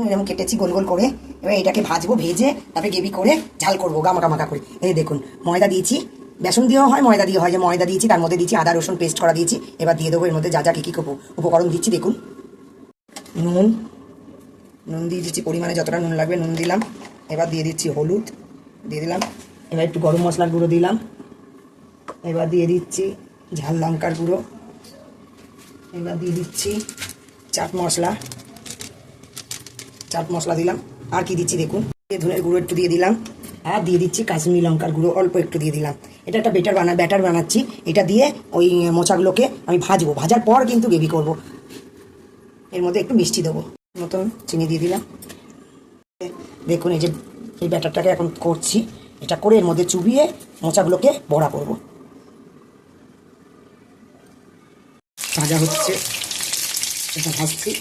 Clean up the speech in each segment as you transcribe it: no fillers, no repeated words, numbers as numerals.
এরকম কেটেছি গোল গোল করে। এবার এটাকে ভাজবো, ভেজে তারপরে গ্রেভি করে ঝাল করবো গামাকা মাখা করে। এই দেখুন ময়দা দিয়েছি, বেসন দিয়েও হয় ময়দা দিয়ে হয়, যে ময়দা দিয়েছি তার মধ্যে দিয়েছি আদা রসুন পেস্ট করা দিয়েছি। এবার দিয়ে দেবো এর মধ্যে যা যা কী কী উপকরণ দিচ্ছি দেখুন। নুন দিয়ে দিচ্ছি পরিমাণে, যতটা নুন লাগবে নুন দিলাম। এবার দিয়ে দিচ্ছি হলুদ দিয়ে দিলাম। এবার একটু গরম মশলার গুঁড়ো দিলাম। এবার দিয়ে দিচ্ছি ঝাল লঙ্কার গুঁড়ো। এবার দিয়ে দিচ্ছি চাট মশলা দিলাম। আর কি দিচ্ছি দেখুন, ধনের গুঁড়ো একটু দিয়ে দিলাম। আর দিয়ে দিচ্ছি কাশ্মীরি লঙ্কার গুঁড়ো অল্প একটু দিয়ে দিলাম। এটা একটা ব্যাটার বানাচ্ছি। এটা দিয়ে ওই মোচাগুলোকে আমি ভাজবো, ভাজার পর কিন্তু গ্রেভি করব। এর মধ্যে একটু মিষ্টি দেবো, মতন চিনি দিয়ে দিলাম। দেখুন এই যে এই ব্যাটারটাকে এখন করছি, এটা করে এর মধ্যে চুবিয়ে মোচাগুলোকে বড়া করব। ভাজা হচ্ছে, এটা ভাজছি।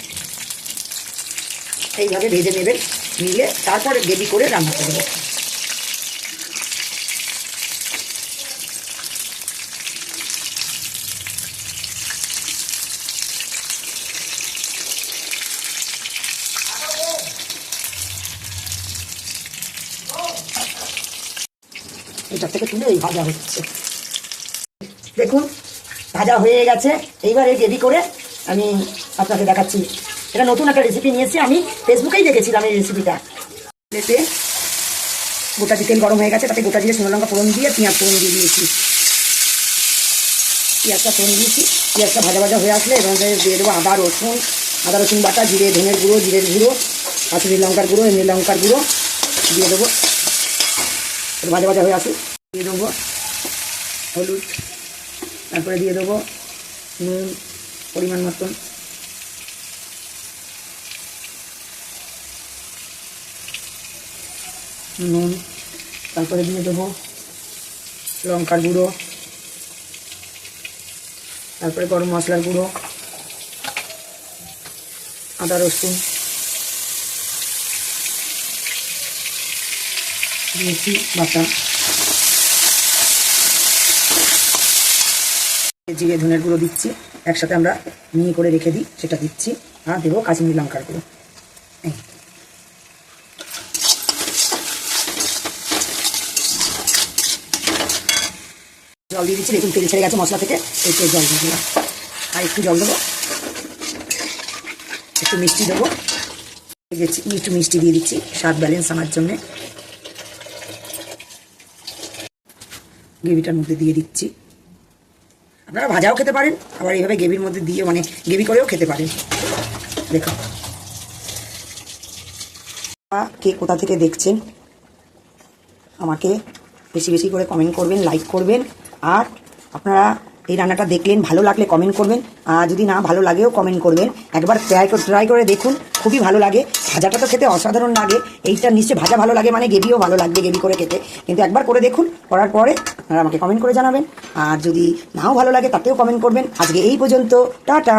এইভাবে ভেজে নেবেন, নিলে তারপরে গ্রেভি করে রান্না করবো। এটা থেকে তুলে এই ভাজা হচ্ছে, দেখুন ভাজা হয়ে গেছে। এইবার এই গ্রেভি করে আমি আপনাকে দেখাচ্ছি। এটা নতুন একটা রেসিপি নিয়েছি, আমি ফেসবুকেই দেখেছিলাম এই রেসিপিটা। এতে গোটা তেল গরম হয়ে গেছে, তাতে গোটা জিরে শুকনো লঙ্কা ফোড়ন দিয়ে পেঁয়াজ ফোড়ন দিয়ে দিয়েছি। পেঁয়াজটা ফোড়ন দিয়েছি, পেঁয়াজটা ভাজা ভাজা হয়ে আসলে এবার দিয়ে দেবো আদা রসুন বাটা, জিরের গুঁড়ো, কাশ্মীরি লঙ্কার গুঁড়ো, এমনি লঙ্কার গুঁড়ো দিয়ে দেবো। ভাজা ভাজা হয়ে আসুক, দিয়ে দেবো হলুদ, তারপরে দিয়ে দেবো নুন পরিমাণ মতন, তারপরে দিয়ে দেবো লঙ্কার গুঁড়ো, তারপরে গরম মশলার গুঁড়ো, আদা রসুন দিয়েছি বাটা, জিরে ধনের গুঁড়ো দিচ্ছি, একসাথে আমরা মিহি করে রেখে দিই সেটা দিচ্ছি। আর দেবো কাশ্মীরি লঙ্কার গুঁড়ো। জল দিয়ে দিচ্ছি, দেখুন তেল ছেড়ে গেছে মশলা থেকে, একটু জল দিয়ে দিলাম। আর একটু জল দেবো, একটু মিষ্টি দেবো, একটু মিষ্টি দিয়ে দিচ্ছি স্বাদ ব্যালেন্স আনার জন্যে। গ্রেভিটার মধ্যে দিয়ে দিচ্ছি। আপনারা ভাজাও খেতে পারেন, আবার এইভাবে গ্রেভির মধ্যে দিয়ে মানে গ্রেভি করেও খেতে পারেন। দেখুন কে কোথা থেকে দেখছেন আমাকে বেশি বেশি করে কমেন্ট করবেন, লাইক করবেন। আর আপনারা এই রান্নাটা দেখলেন, ভালো লাগলে কমেন্ট করবেন, আর যদি না ভালো লাগেও কমেন্ট করবেন। একবার ট্রাই করে দেখুন, খুবই ভালো লাগে। ভাজাটা তো খেতে অসাধারণ লাগে, এইটা নিশ্চয়ই ভাজা ভালো লাগে মানে গ্রেভিও ভালো লাগবে গ্রেভি করে খেতে। কিন্তু একবার করে দেখুন, করার পরে আপনারা আমাকে কমেন্ট করে জানাবেন। আর যদি নাও ভালো লাগে তাতেও কমেন্ট করবেন। আজকে এই পর্যন্ত, টাটা।